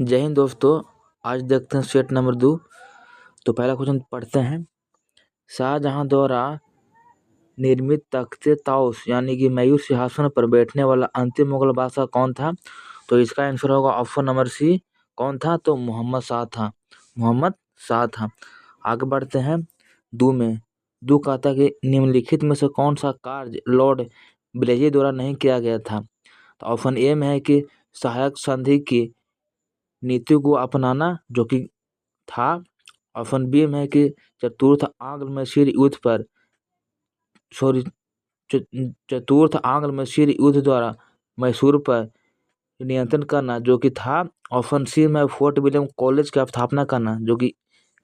जय हिंद दोस्तों। आज देखते हैं सेट नंबर 2। तो पहला क्वेश्चन पढ़ते हैं। शाहजहां द्वारा निर्मित तख्ते ताउस यानी कि मयूर सिंहासन पर बैठने वाला अंतिम मुगल बादशाह कौन था? तो इसका आंसर होगा ऑप्शन नंबर सी। कौन था? तो मोहम्मद शाह था। मोहम्मद शाह था। आगे बढ़ते हैं। दो में दो कहता है कि निम्नलिखित में से कौन सा कार्य लॉर्ड ब्लेजी द्वारा नहीं किया गया था? तो ऑप्शन ए में है कि सहायक संधि की नीति को अपनाना, जो कि था। ऑप्शन बी में है कि चतुर्थ आंग्ल मैसूर युद्ध पर चतुर्थ आंग्ल मैसूर युद्ध द्वारा मैसूर पर नियंत्रण करना, जो कि था। ऑप्शन सी में फोर्ट विलियम कॉलेज की स्थापना करना, जो कि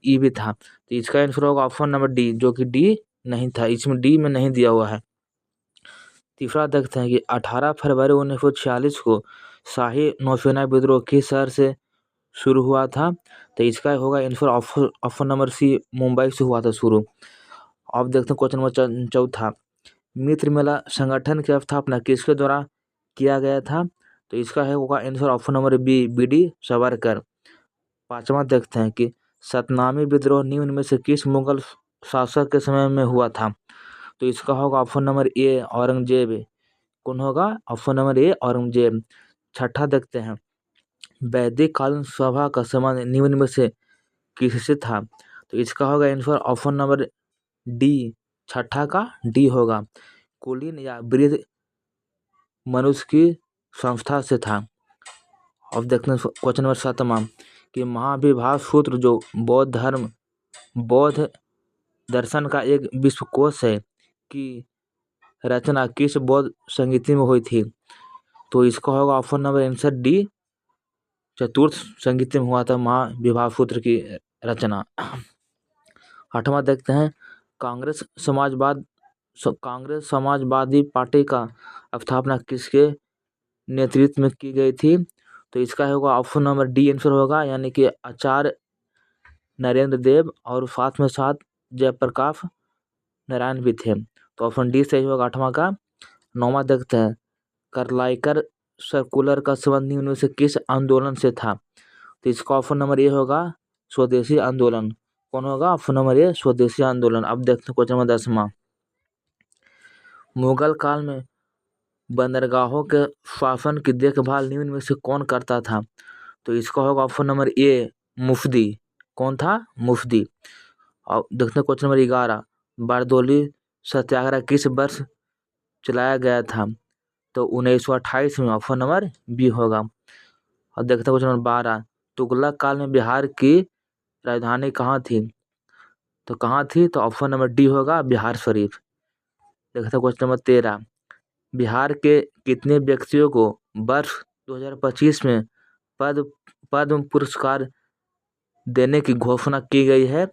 ई भी था। तो इसका आंसर होगा ऑप्शन नंबर डी, जो कि डी नहीं था। इसमें डी में नहीं दिया हुआ है। तीसरा देखते हैं कि 18 फरवरी 1946 को शाही नौसेना विद्रोह किस शहर से शुरू हुआ था? तो इसका होगा answer option number C, Mumbai से हुआ था शुरू। अब देखते हैं क्वेश्चन नंबर चौथा। मित्र मेला संगठन की स्थापना किसके द्वारा किया गया था? तो इसका होगा answer option number B, B D. Savarkar. पांचवा देखते हैं कि सतनामी विद्रोह निम्न में से किस मुगल शासक के समय में हुआ था? तो इसका होगा ऑप्शन नंबर ए, औरंगजेब। कौन होगा? Option number A, Aurangzeb. छठा देखते हैं। वैदिक कालीन सभा का संबंध निम्न में से किससे था? तो इसका होगा आंसर ऑप्शन नंबर डी, छठा का डी होगा। कुलीन या वृद्ध मनुष्य की संस्था से था। अब देखते हैं क्वेश्चन नंबर 7वां कि महाविभाग सूत्र जो बौद्ध दर्शन का एक विश्वकोश है की रचना किस बौद्ध संगीति में हुई थी? तो इसका होगा ऑप्शन नंबर आंसर डी, चतुर्थ संगीति में हुआ था महाविभाग सूत्र की रचना। आठवां देखते हैं। कांग्रेस समाजवादी पार्टी का स्थापना किसके नेतृत्व में की गई थी? तो इसका होगा ऑप्शन नंबर डी आंसर होगा, यानी कि आचार्य नरेंद्र देव और साथ जयप्रकाश नारायण भी थे। तो ऑप्शन डी सही होगा आठवां का। नौवां देखते हैं। कार्लाइकर सर्कुलर का संबंध निम्न में से किस आंदोलन से था? तो इसका ऑप्शन नंबर ए होगा, स्वदेशी आंदोलन। कौन होगा? ऑप्शन नंबर ए, स्वदेशी आंदोलन। अब देखते हैं क्वेश्चन नंबर 10वां। मुगल काल में बंदरगाहों के शासन की देखभाल निम्न में से कौन करता था? तो इसका होगा ऑप्शन नंबर ए, मुफ्ती। कौन था? मुफ्ती। और देखते हैं क्वेश्चन नंबर 11। बारदोली सत्याग्रह किस वर्ष चलाया गया था? तो 1928 में। ऑप्शन नंबर बी होगा। और देखते हैं क्वेश्चन नंबर 12। तुगलक काल में बिहार की राजधानी कहाँ थी? तो कहाँ थी? तो ऑप्शन नंबर डी होगा, बिहार शरीफ। देखते हैं क्वेश्चन नंबर 13। बिहार के कितने व्यक्तियों को वर्ष 2025 में पद्म पुरस्कार देने की घोषणा की गई है?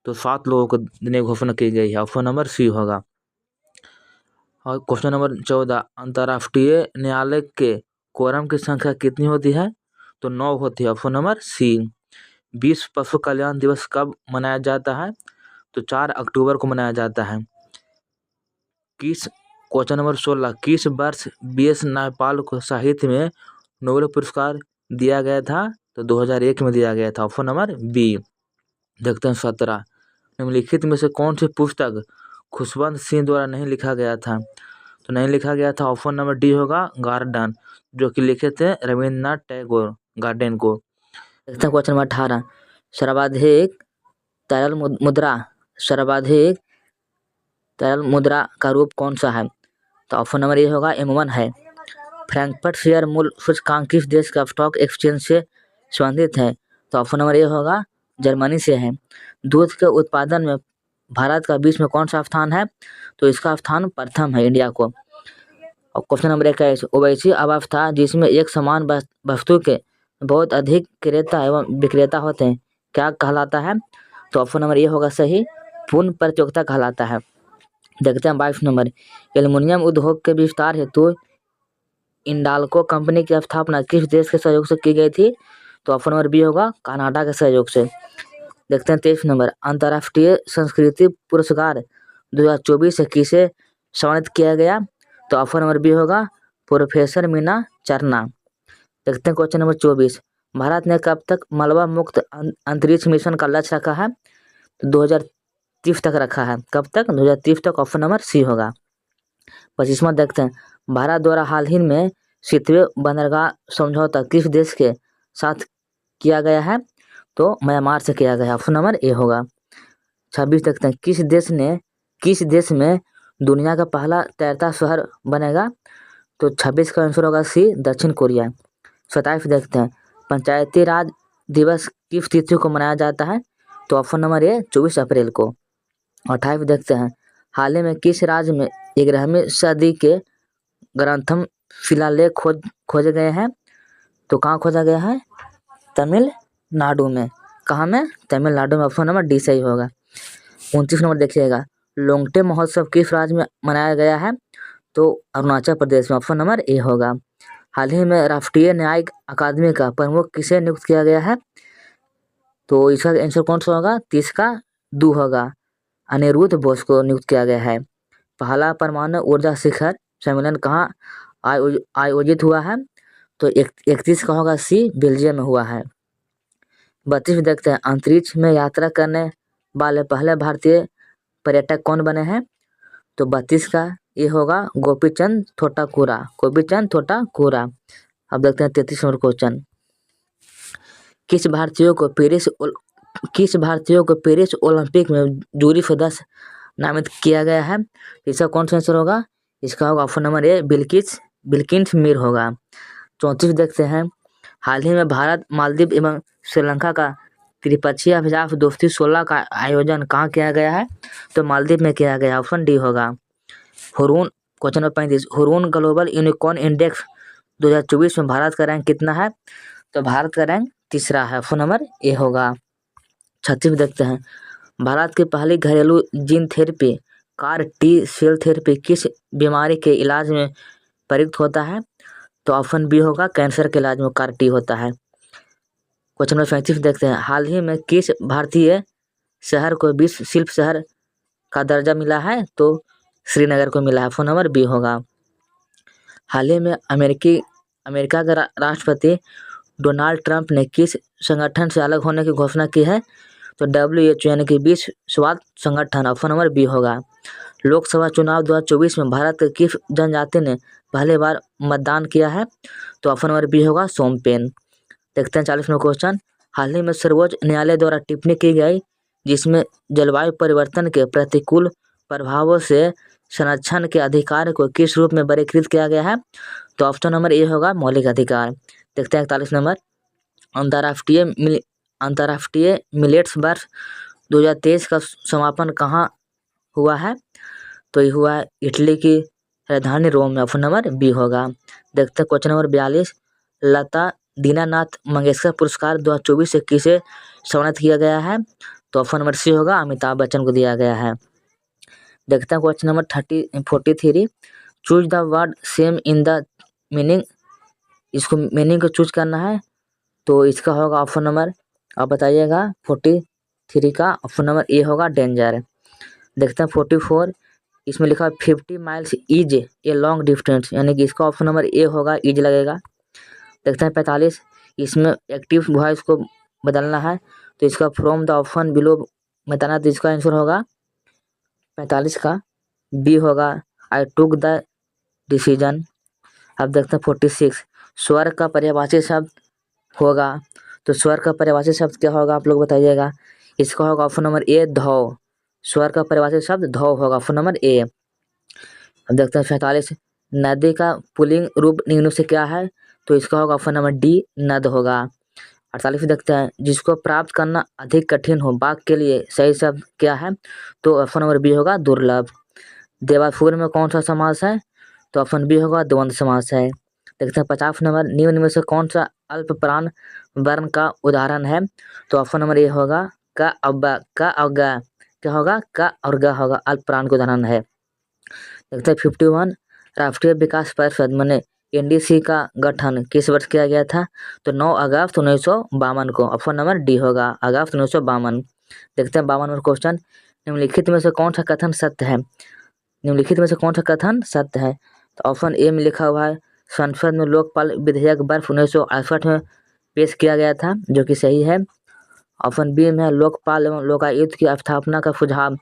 तो 7 लोगों को देने की घोषणा की गई है। ऑप्शन नंबर सी होगा। और क्वेश्चन नंबर 14। अंतर्राष्ट्रीय न्यायालय के कोरम की संख्या कितनी होती है? तो 9 होती है। Option number C. विश्व पशु कल्याण दिवस कब मनाया जाता है? तो 4 अक्टूबर को मनाया जाता है। Question number 16। किस वर्ष B.S. नायपाल को साहित्य में नोबेल पुरस्कार दिया गया था? तो 2001 में दिया गया था। Option number B. देखते हैं 17। निम्नलिखित में से कौन सी पुस्तक खुशवंत सिंह द्वारा नहीं लिखा गया था? तो नहीं लिखा गया था। ऑप्शन नंबर डी होगा, गार्डन, जो कि लिखे थे रविन्द्रनाथ टैगोर, गार्डन को। देखते हैं क्वेश्चन नंबर 18। सर्वाधिक तरल मुद्रा का रूप कौन सा है? तो ऑप्शन नंबर ए होगा, M1 है। फ्रैंकफर्ट शेयर मूल्य सूचकांक किस देश का स्टॉक एक्सचेंज से संबंधित है? तो ऑप्शन नंबर ए होगा, जर्मनी से है। दूध के उत्पादन में भारत का विश्व में कौन सा स्थान है? तो इसका स्थान प्रथम है, इंडिया को। और क्वेश्चन नंबर 21। ओवैसी अवस्था जिसमें एक समान वस्तु के बहुत अधिक क्रेता एवं विक्रेता होते हैं, क्या कहलाता है? तो ऑप्शन नंबर ए होगा सही, पूर्ण प्रतियोगिता कहलाता है। देखते हैं 22 नंबर। एल्युमिनियम उद्योग के विस्तार हेतु इंडाल्को कंपनी की स्थापना किस देश के सहयोग से की गई थी? तो ऑप्शन नंबर बी होगा, कनाडा के सहयोग से। देखते हैं 23 नंबर। अंतर्राष्ट्रीय संस्कृति पुरस्कार 2024 से किसे सम्मानित किया गया? तो ऑप्शन नंबर बी होगा, प्रोफेसर मीना चरना। देखते हैं क्वेश्चन नंबर 24। भारत ने कब तक मलबा मुक्त अंतरिक्ष मिशन का लक्ष्य रखा है? तो 2030 तक रखा है। कब तक? 2030 तक। ऑप्शन नंबर सी होगा। 25वां देखते हैं, भारत द्वारा हाल ही में 7वें बंदरगाह समझौता किस देश के साथ किया गया है? तो म्यांमार से किया गया। ऑप्शन नंबर ए होगा। 26 देखते हैं, किस देश में दुनिया का पहला तैरता शहर बनेगा? तो 26 का आंसर होगा सी, दक्षिण कोरिया। 27 देखते हैं, पंचायती राज दिवस किस तिथि को मनाया जाता है? तो ऑप्शन नंबर ए 24 अप्रैल को। 28 देखते हैं, हाल ही में किस राज्य में 11वीं सदी के ग्रंथम शिलालेख खोजे गए हैं? तो कहाँ खोजा गया है? तमिलनाडु में। कहाँ में? तमिलनाडु में। ऑप्शन नंबर डी सही होगा। 29 नंबर देखिएगा, लोंगटे महोत्सव किस राज्य में मनाया गया है? तो अरुणाचल प्रदेश में। ऑप्शन नंबर ए होगा। हाल ही में राष्ट्रीय न्यायिक अकादमी का प्रमुख किसे नियुक्त किया गया है? तो इसका आंसर कौन सा होगा? 30 का दू होगा। अनिरुद्ध बोस को नियुक्त किया गया है। पहला परमाणु ऊर्जा शिखर सम्मेलन कहाँ आयोजित हुआ है? तो 31 का होगा सी, बेल्जियम में हुआ है। 32 देखते हैं, अंतरिक्ष में यात्रा करने वाले पहले भारतीय पर्यटक कौन बने हैं? तो 32 का ये होगा गोपीचंद थोटाकुरा। गोपीचंद थोटाकुरा। अब देखते हैं 33 नंबर क्वेश्चन, किस भारतीयों को पेरिस ओलंपिक में जूरी सदस्य नामित किया गया है? इसका कौन सा आंसर होगा? इसका होगा option number A, Bilkis Mir होगा। 34 देखते हैं, हाल ही में भारत, मालदीव एवं श्रीलंका का त्रिपक्षीय अभिजात दोस्ती 16 का आयोजन कहाँ किया गया है? तो मालदीव में किया गया। ऑप्शन डी होगा। Hurun question number 35, Hurun global unicorn index 2024 में भारत का रैंक कितना है? तो भारत का रैंक तीसरा है। ऑप्शन नंबर ए होगा। 36 देखते हैं, भारत की पहली घरेलू gene therapy CAR T cell therapy किस बीमारी के इलाज में प्रयुक्त होता है? तो ऑप्शन बी होगा, कैंसर के इलाज में कार टी होता है। क्वेश्चन नंबर 35 देखते हैं, हाल ही में किस भारतीय शहर को विश्व शिल्प शहर का दर्जा मिला है? तो श्रीनगर को मिला है। ऑप्शन नंबर बी होगा। हाल ही में अमेरिका के राष्ट्रपति डोनाल्ड ट्रंप ने किस संगठन से अलग होने की घोषणा की है? तो WHO यानी कि विश्व स्वास्थ्य संगठन। ऑप्शन नंबर बी होगा। लोकसभा चुनाव 2024 में भारत के किस जनजाति ने पहली बार मतदान किया है? तो ऑप्शन नंबर बी होगा, सोमपेन। देखते हैं 40 नंबर क्वेश्चन, हाल ही में सर्वोच्च न्यायालय द्वारा टिप्पणी की गई जिसमें जलवायु परिवर्तन के प्रतिकूल प्रभावों से संरक्षण के अधिकार को किस रूप में वर्गीकृत किया गया है? तो ऑप्शन नंबर ए होगा, मौलिक अधिकार। देखते हैं 41 नंबर, अंतर्राष्ट्रीय मिलेट्स वर्ष 2023 का समापन कहाँ हुआ है? तो ये हुआ है इटली की राजधानी रोम में। ऑप्शन नंबर बी होगा। देखते हैं क्वेश्चन नंबर 42, लता दीनानाथ मंगेशकर पुरस्कार 2024 से किसे सम्मानित किया गया है? तो ऑप्शन नंबर सी होगा, अमिताभ बच्चन को दिया गया है। देखते हैं question number 43, choose the word same in the meaning, इसको मीनिंग को चूज करना है। तो इसका होगा ऑप्शन नंबर, आप बताइएगा, 43 का ऑप्शन नंबर ए होगा, डेंजर। देखते हैं 44, इसमें लिखा है 50 miles is a long distance, यानी कि इसका ऑप्शन नंबर ए होगा, इज लगेगा। देखते हैं 45, इसमें एक्टिव वॉइस को बदलना है, तो इसका फ्रॉम द ऑप्शन बिलो बताना, तो इसका आंसर होगा 45 का बी होगा, आई टुक द डिसीजन। अब देखते हैं 46, स्वर का पर्यायवाची शब्द होगा, तो स्वर का पर्यायवाची शब्द क्या होगा, आप लोग बताइएगा। इसका होगा ऑप्शन नंबर ए, धौ। स्वर का पर्यायवाची शब्द धौ होगा, ऑप्शन नंबर ए। अब देखते हैं 47, नदी का पुल्लिंग रूप निम्न से क्या है? तो इसका होगा ऑप्शन नंबर डी, नद होगा। 48 देखते हैं, जिसको प्राप्त करना अधिक कठिन हो बाघ के लिए सही शब्द क्या है? तो ऑप्शन नंबर बी होगा, दुर्लभ। देवासुर में कौन सा समास है? तो ऑप्शन बी होगा, द्वंद्व समास है। देखते हैं 50 नंबर, निम्न में से कौन सा अल्प प्राण वर्ण का उदाहरण है? तो ऑप्शन नंबर ए होगा, का और गा, क्या होगा, का और गा होगा, अल्प प्राण का उदाहरण है। देखते हैं 51, राष्ट्रीय विकास परिषद माने NDC का गठन किस वर्ष किया गया था? तो 9 अगस्त 1952 को। ऑप्शन नंबर डी होगा, अगस्त 1952। देखते हैं 52 नंबर क्वेश्चन, निम्नलिखित में से कौन सा कथन सत्य है? निम्नलिखित में से कौन सा कथन सत्य है? तो ऑप्शन ए में लिखा हुआ है, संसद में लोकपाल विधेयक वर्ष 1968 में पेश किया गया था, जो कि सही है। ऑप्शन बी में लोकपाल एवं लोकायुक्त की स्थापना का सुझाव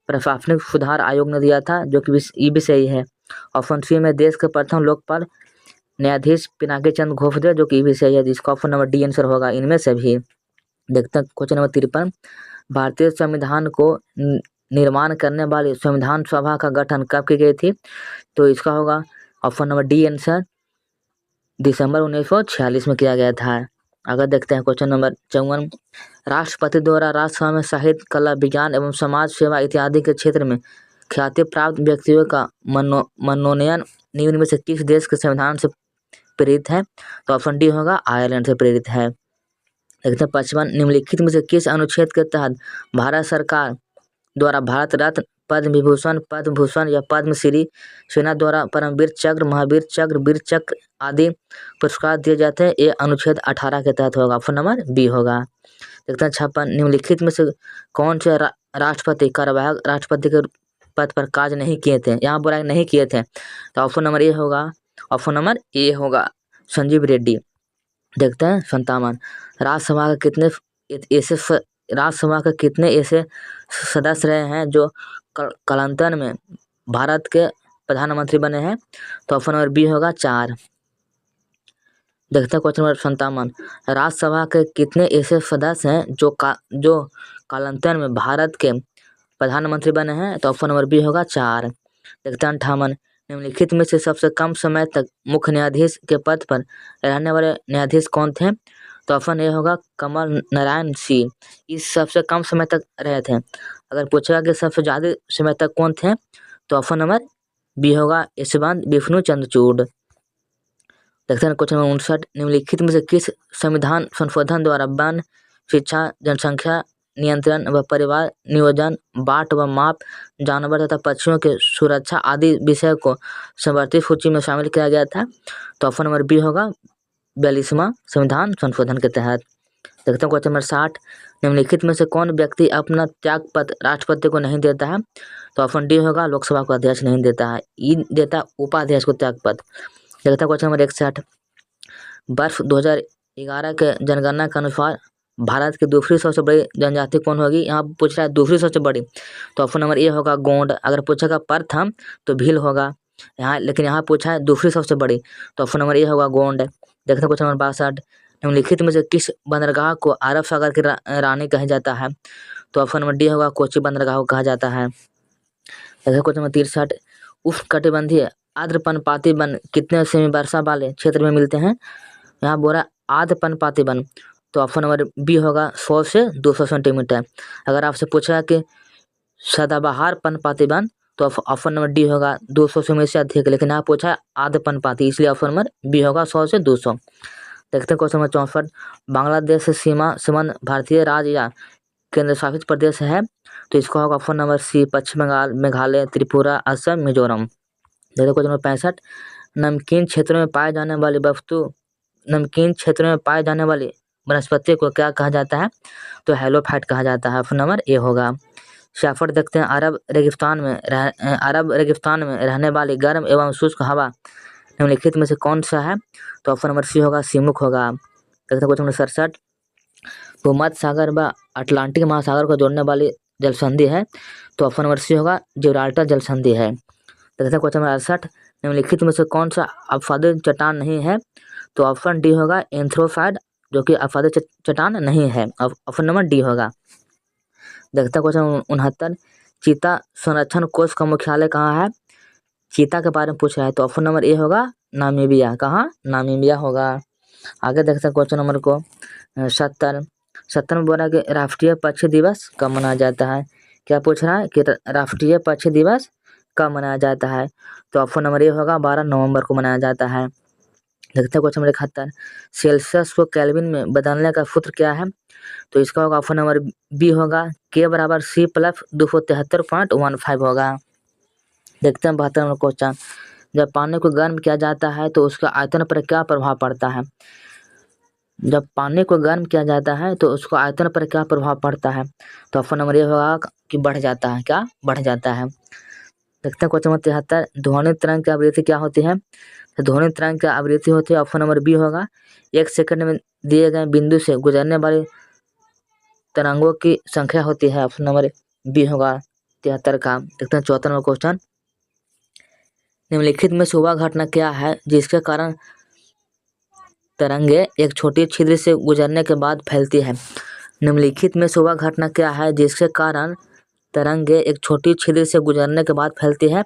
प्रशासनिक सुधार आयोग ने दिया था, जो कि ये भी सही है। ऑप्शन सी में देश के प्रथम लोकपाल न्यायाधीश पिनाकी चंद्र घोष थे, जो कि ये भी सही है, जिसका ऑप्शन नंबर डी आंसर होगा इनमें से भी। देखते हैं क्वेश्चन नंबर 53। भारतीय संविधान को निर्माण करने वाली संविधान सभा का गठन कब की गई थी? तो इसका होगा ऑप्शन नंबर डी आंसर दिसंबर 1946 में किया गया था। अगर देखते हैं क्वेश्चन नंबर 54। राष्ट्रपति द्वारा राज्यसभा में साहित्य, कला, विज्ञान एवं समाज सेवा इत्यादि के क्षेत्र में ख्याति प्राप्त व्यक्तियों का मनोनयन निम्न में से किस देश के संविधान से प्रेरित है? तो ऑप्शन डी होगा आयरलैंड से प्रेरित है। देखते हैं 55। निम्नलिखित में से किस अनुच्छेद के तहत भारत सरकार द्वारा भारत रत्न, पद्म विभूषण, पद्म भूषण या पद्मश्री, सेना द्वारा परमवीर चक्र, महावीर चक्र, वीर चक्र आदि पुरस्कार दिए जाते हैं? ये अनुच्छेद 18 के तहत होगा। ऑप्शन नंबर बी होगा। देखते हैं 56। निम्नलिखित में से कौन से राष्ट्रपति कार्यवाहक राष्ट्रपति के पद पर कार्य नहीं किए थे? यहाँ बोला नहीं किए थे, तो ऑप्शन नंबर ए होगा। ऑप्शन नंबर ए होगा संजीव रेड्डी। देखते हैं 57। राज्यसभा के कितने ऐसे सदस्य रहे हैं जो कालांतर में भारत के प्रधानमंत्री बने हैं? तो ऑप्शन नंबर बी होगा 4। देखते हैं क्वेश्चन नंबर 57। राज्यसभा के कितने ऐसे सदस्य हैं जो कालांतर में भारत के प्रधानमंत्री बने हैं? तो ऑप्शन नंबर बी होगा 4। देखते हैं 58। निम्नलिखित में से सबसे कम समय तक मुख्य न्यायाधीश के पद पर रहने वाले न्यायाधीश कौन थे? तो ऑप्शन ए होगा कमल नारायण सिंह। इस सबसे कम समय तक रहे थे। अगर पूछेगा कि सबसे ज़्यादा समय तक कौन थे, तो ऑप्शन नंबर बी होगा यशवंत विष्णु चंद्रचूड़। देखते हैं क्वेश्चन नंबर 59। निम्नलिखित में से किस संविधान संशोधन द्वारा वन, शिक्षा, जनसंख्या नियंत्रण व परिवार नियोजन, बाट व माप, जानवर तथा पक्षियों के सुरक्षा आदि विषय को समवर्ती सूची में शामिल किया गया था? तो ऑप्शन नंबर बी होगा 42वां संविधान संशोधन के तहत। देखते हैं क्वेश्चन नंबर 60। निम्नलिखित में से कौन व्यक्ति अपना त्यागपत्र राष्ट्रपति को नहीं देता है? तो ऑप्शन डी होगा लोकसभा को अध्यक्ष नहीं देता है, ई देता उपाध्यक्ष को त्यागपत्र। देखते हैं क्वेश्चन नंबर 61। वर्ष 2011 के जनगणना के अनुसार भारत की दूसरी सबसे बड़ी जनजाति कौन होगी? यहाँ पूछ रहा है दूसरी सबसे बड़ी, तो ऑप्शन नंबर ए होगा गोंड। अगर पूछेगा प्रथम तो भील होगा यहाँ, लेकिन यहाँ पूछा है दूसरी सबसे बड़ी, तो ऑप्शन नंबर ए होगा गोंड। देखते हैं क्वेश्चन नंबर 62। निम्नलिखित में से किस बंदरगाह को अरब सागर की रानी कहा जाता है? तो ऑप्शन नंबर डी होगा कोची बंदरगाह को कहा जाता है। देखते हैं क्वेश्चन नंबर 63। उष्णकटिबंधीय आर्द्रपर्णपाती वन कितने सेमी वर्षा वाले क्षेत्र में मिलते हैं? यहाँ बोला आर्द्रपर्णपाती वन, तो ऑप्शन नंबर बी होगा 100 से 200 सेंटीमीटर। अगर आपसे पूछा कि सदाबहार पर्णपाती वन, तो ऑप्शन नंबर डी होगा 200 सेमी से अधिक, लेकिन यहाँ पूछा है आर्द्रपर्णपाती, इसलिए ऑप्शन नंबर बी होगा 100 से 200। देखते हैं क्वेश्चन नंबर 64। बांग्लादेश से सीमा संबंध भारतीय राज्य या केंद्र शासित प्रदेश है? तो इसका होगा ऑप्शन नंबर सी पश्चिम बंगाल, मेघालय, त्रिपुरा, असम, मिजोरम। देखते क्वेश्चन नंबर 65। नमकीन क्षेत्रों में पाए जाने वाली वनस्पति को क्या कहा जाता है? तो हेलोफाइट कहा जाता है। ऑप्शन नंबर ए होगा। शाफर देखते हैं अरब रेगिस्तान में रहने वाली गर्म एवं शुष्क हवा निम्नलिखित में से कौन सा है? तो ऑप्शन नंबर सी होगा सीमुख होगा। देखते हैं क्वेश्चन नंबर 67। भूमध्य सागर व अटलांटिक महासागर को जोड़ने वाली जल संधि है? तो ऑप्शन नंबर सी होगा जिब्राल्टर जल संधि है। देखते हैं क्वेश्चन नंबर 68। निम्नलिखित में से कौन सा आच्छादित चट्टान नहीं है? तो ऑप्शन डी होगा एंथ्रोसाइड, जो कि आच्छादित चट्टान नहीं है। ऑप्शन नंबर डी होगा। देखते हैं क्वेश्चन 69। चीता संरक्षण कोष का मुख्यालय कहाँ है? चीता के बारे में पूछ रहा है, तो ऑप्शन नंबर ए होगा नामीबिया। कहाँ? नामीबिया होगा। आगे देखते हैं क्वेश्चन नंबर को 70 में बोला कि राष्ट्रीय पक्षी दिवस कब मनाया जाता है? क्या पूछ रहा है कि राष्ट्रीय पक्षी दिवस कब मनाया जाता है? तो ऑप्शन नंबर ए होगा 12 नवंबर को मनाया जाता है। देखते हैं क्वेश्चन नंबर 71। सेल्सियस को केल्विन में बदलने का सूत्र क्या है? तो इसका होगा ऑप्शन नंबर बी होगा के बराबर सी प्लस 273.15 होगा। देखते हैं 72 नंबर क्वेश्चन। जब पानी को गर्म किया जाता है तो उसका आयतन पर क्या प्रभाव पड़ता है? जब पानी को गर्म किया जाता है तो उसको आयतन पर क्या प्रभाव पड़ता है? तो ऑप्शन नंबर ए होगा कि बढ़ जाता है। क्या? बढ़ जाता है। देखते हैं क्वेश्चन नंबर 73। ध्वनि तरंग की आवृत्ति क्या होती है? ध्वनि तरंग की आवृत्ति होती है, ऑप्शन नंबर बी होगा। 1 सेकंड में दिए गए बिंदु से गुजरने वाली तरंगों की संख्या होती है, ऑप्शन नंबर बी होगा 73 का। देखते हैं 74 नंबर क्वेश्चन। निम्नलिखित में से वह घटना क्या है जिसके कारण तरंगे एक छोटी छिद्र से गुजरने के बाद फैलती है? निम्नलिखित में से वह घटना क्या है जिसके कारण तरंगे एक छोटी छिद्र से गुजरने के बाद फैलती है?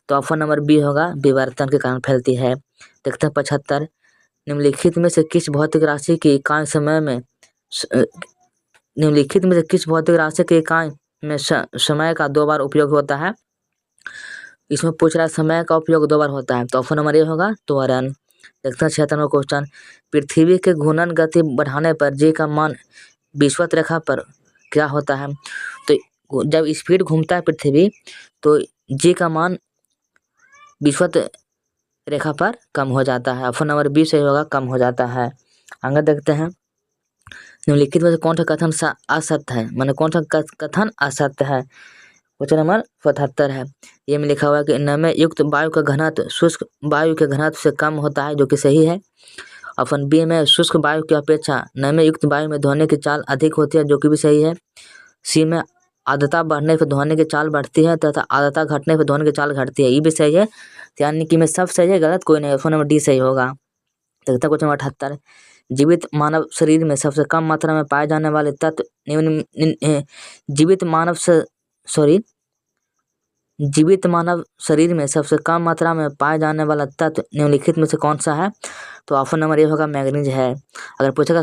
तो ऑप्शन नंबर बी होगा, विवर्तन के कारण फैलती है। देखते हैं 75। निम्नलिखित में से किस भौतिक राशि की इकाई समय में निम्नलिखित में से किस भौतिक राशि की इकाई में समय का 2 बार उपयोग होता है? इसमें पूछ रहा है समय का उपयोग 2 बार होता है, तो ऑप्शन नंबर ए होगा त्वरण। देखते हैं 76 क्वेश्चन। पृथ्वी के घूर्णन गति बढ़ाने पर जी का मान विषुवत रेखा पर क्या होता है? तो जब स्पीड घूमता है पृथ्वी तो जी का मान विषुवत रेखा पर कम हो जाता है, ऑप्शन नंबर बी सही होगा, कम हो जाता है। आगे देखते हैं। निम्नलिखित में से कौन सा कथन असत्य है, माने कौन सा कथन असत्य है? क्वेश्चन नंबर 77 है। ये में लिखा हुआ है कि नमी युक्त वायु का घनत्व शुष्क वायु के घनत्व से कम होता है, जो कि सही है। ऑप्शन बी में शुष्क वायु की अपेक्षा नमी युक्त वायु में ध्वनि की चाल अधिक होती है, जो कि भी सही है। सी में आर्द्रता बढ़ने पर ध्वनि की चाल बढ़ती है तथा आर्द्रता घटने पर ध्वनि की चाल घटती है, ये भी सही है। यानी कि में सब सही है, गलत कोई नहीं, ऑप्शन नंबर डी सही होगा। देखते हैं क्वेश्चन नंबर 78। जीवित मानव शरीर में सबसे कम मात्रा में पाए जाने वाले तत्व जीवित मानव शरीर में सबसे कम मात्रा में पाए जाने वाला तत्व निम्नलिखित में से कौन सा है? तो ऑप्शन नंबर ए होगा, मैग्नीज है। अगर पूछेगा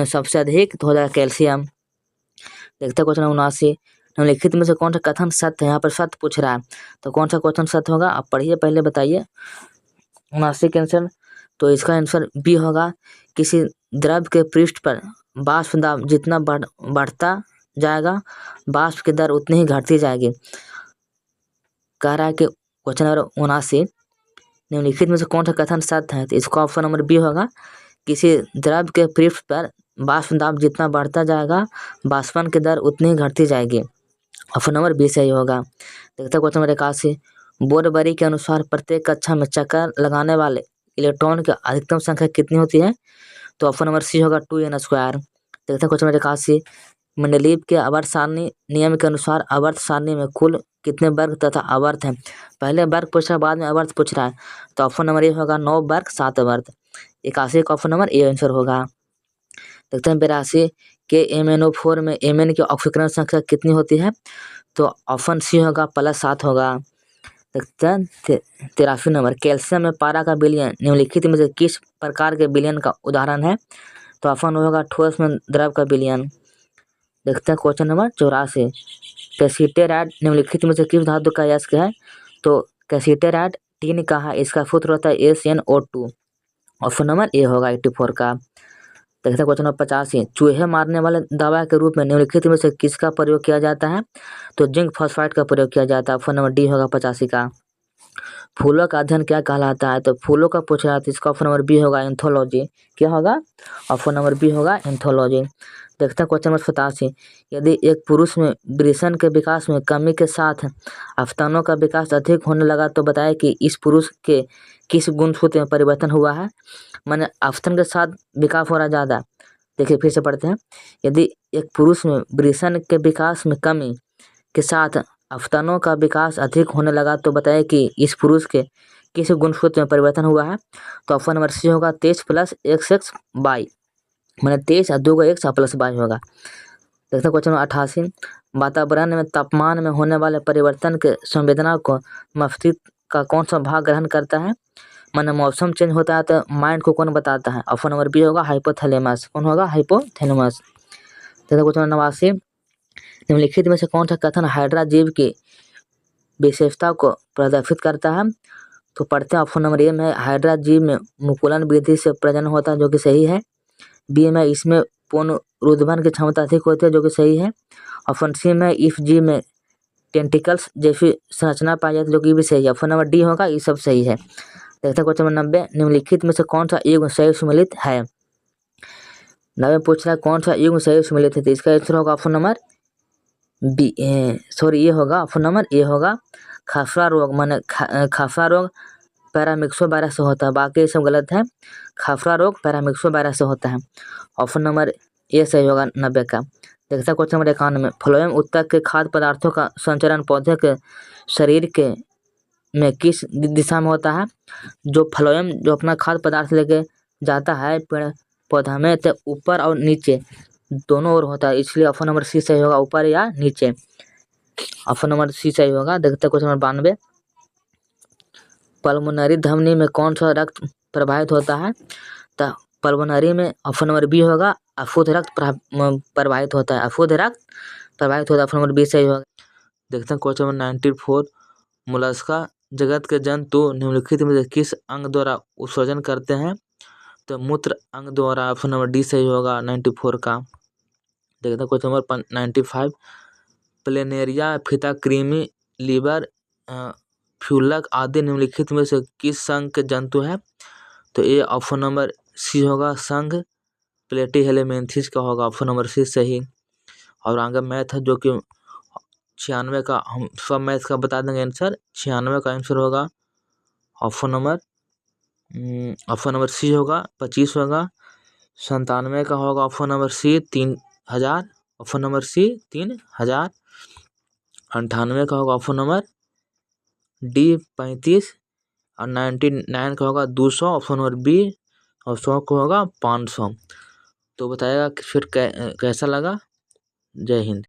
सबसे अधिक तो हो जाएगा कैल्शियम। देखते हैं क्वेश्चन 79। निम्नलिखित में से कौन सा कथन सत्य है? यहाँ पर सत्य पूछ रहा है, तो कौन सा क्वेश्चन सत्य होगा? आप पढ़िए, पहले बताइए 79 के आंसर। तो इसका आंसर बी होगा। किसी द्रव के पृष्ठ पर वाष्प दाब जितना बढ़ता जाएगा वाष्प की दर उतनी ही घटती जाएगी। कह रहा है कि क्वेश्चन नंबर 79, निम्नलिखित में से कौन सा कथन सत्य है? तो इसका ऑप्शन नंबर बी होगा। किसी द्रव के पृष्ठ पर वाष्प दाब जितना बढ़ता जाएगा वाष्पन की दर उतनी ही घटती जाएगी, ऑप्शन नंबर बी सही होगा। देखते हैं क्वेश्चन नंबर 81। बोरबरी के अनुसार प्रत्येक कक्षा में चक्कर लगाने वाले इलेक्ट्रॉन की अधिकतम संख्या कितनी होती है? तो ऑप्शन नंबर सी होगा 2n²। देखते हैं क्वेश्चन नंबर 81। मंडलीव के आवर्त सारणी नियम के अनुसार आवर्त सारणी में कुल कितने वर्ग तथा आवर्त हैं? पहले वर्ग पूछ रहा है, बाद में आवर्त पूछ रहा है, तो ऑप्शन नंबर ए होगा 9 वर्ग 7 आवर्त। 81 का ऑप्शन नंबर ए आंसर होगा। देखते हैं 82 के MnO4 में Mn की ऑक्सीकरण संख्या कितनी होती है? तो ऑप्शन सी होगा +7 होगा। देखते हैं 83 नंबर। कैल्शियम में पारा का विलयन निम्नलिखित में से किस प्रकार के विलयन का उदाहरण है? तो ऑप्शन होगा ठोस में द्रव का विलयन। देखते हैं क्वेश्चन नंबर 84। कैसिटेराइड निम्नलिखित में से किस धातु का अयस्क है? तो कैसिटेराइड टीन का है, इसका सूत्र होता है ACnO2, ऑप्शन नंबर ए होगा 84 का। देखते हैं क्वेश्चन नंबर 85। चूहे मारने वाले दवा के रूप में निम्नलिखित में से किसका प्रयोग किया जाता है? तो जिंक फॉस्फाइड का प्रयोग किया जाता है, ऑप्शन नंबर डी होगा 85 का। फूलों का अध्ययन क्या कहलाता है? तो फूलों का पूछ रहा है, तो इसका ऑप्शन नंबर बी होगा एंथोलॉजी। क्या होगा? ऑप्शन नंबर बी होगा एंथोलॉजी। देखते हैं क्वेश्चन नंबर 87। यदि एक पुरुष में वृषण के विकास में कमी के साथ अफ्तानों का विकास अधिक होने लगा तो बताए कि इस पुरुष के किस गुणसूत्र में परिवर्तन हुआ है? माने अफ्तान के साथ विकास हो रहा ज़्यादा। देखिए फिर से पढ़ते हैं। यदि एक पुरुष में वृषण के विकास में कमी के साथ अफ्तानों का विकास अधिक होने लगा तो बताए कि इस पुरुष के किस गुणसूत्र में परिवर्तन हुआ है? तो ऑप्शन नंबर सी होगा 23 + XX/Y, मैंने 23 और 2 को x + y होगा। देखते हैं क्वेश्चन नंबर 88। वातावरण में तापमान में होने वाले परिवर्तन के संवेदना को मस्तिष्क का कौन सा भाग ग्रहण करता है? माने मौसम चेंज होता है तो माइंड को कौन बताता है? ऑप्शन नंबर बी होगा हाइपोथैलेमस। कौन होगा? हाइपोथैलेमस। देखते हैं क्वेश्चन नंबर 89। निम्नलिखित में से कौन सा कथन हाइड्रा जीव की विशेषता को प्रदर्शित करता है? तो पढ़ते हैं ऑप्शन नंबर ए में हाइड्रा जीव में मुकुलन विधि से प्रजनन होता है, जो कि सही है। बी में इसमें पुनरुत्थान की क्षमता अधिक होती है, जो कि सही है। ऑप्शन सी में इफ जीव में टेंटिकल्स जैसी संरचना पाई जाती है, जो कि भी सही है, ऑप्शन नंबर डी होगा, ये सब सही है। देखते हैं क्वेश्चन नंबर 90। निम्नलिखित में से कौन सा युग्म सही सुमेलित है? 90 पूछ रहा है कौन सा युग्म सही सुमेलित है, तो इसका आंसर होगा ऑप्शन नंबर बी, ये होगा ऑप्शन नंबर ए होगा। खसरा रोग माने खसरा रोग पैरामिक्सोवायरस से होता है, बाकी ये सब गलत है। खसरा रोग पैरामिक्सोवायरस से होता है। ऑप्शन नंबर ए सही होगा 90 का। देखते हैं क्वेश्चन नंबर 91 फ्लोएम उत्तक के खाद्य पदार्थों का संचरण पौधे के शरीर के में किस दिशा में होता है? जो फ्लोएम जो अपना खाद्य पदार्थ लेके जाता है पेड़ पौधा में, तो ऊपर और नीचे दोनों ओर होता है, इसलिए ऑप्शन नंबर सी सही होगा, ऊपर या नीचे। ऑप्शन नंबर सी सही होगा। देखते हैं क्वेश्चन नंबर 92 पल्मोनरी धमनी में कौन सा रक्त प्रवाहित होता है? तो पल्मोनरी में ऑप्शन नंबर बी होगा, अशुद्ध रक्त प्रवाहित होता है, अशुद्ध रक्त प्रवाहित होता है, ऑप्शन नंबर बी सही होगा। देखते हैं क्वेश्चन नंबर 94 मोलस्का जगत के जंतु निम्नलिखित में से किस अंग द्वारा उत्सर्जन करते हैं? तो मूत्र अंग द्वारा, ऑप्शन नंबर डी सही होगा 94 का। देखते हैं क्वेश्चन नंबर 95 प्लेनेरिया फीता कृमि लीवर फ्यूलक आदि निम्नलिखित में से किस संघ के जंतु है? तो ये ऑप्शन नंबर सी होगा, संघ प्लेटीहेलमिन्थेस का होगा, ऑप्शन नंबर सी सही। और आगे मैथ है जो कि 96 का, हम सब मैथ का बता देंगे आंसर। 96 का आंसर होगा ऑप्शन नंबर सी होगा, 25 होगा। 97 का होगा option number C 3000, option number C 3000। 98 का होगा ऑप्शन नंबर डी 35 और 99 का होगा 200, ऑप्शन नंबर बी, और 100 का होगा 500। तो बताएगा कि फिर कैसा लगा। जय हिंद।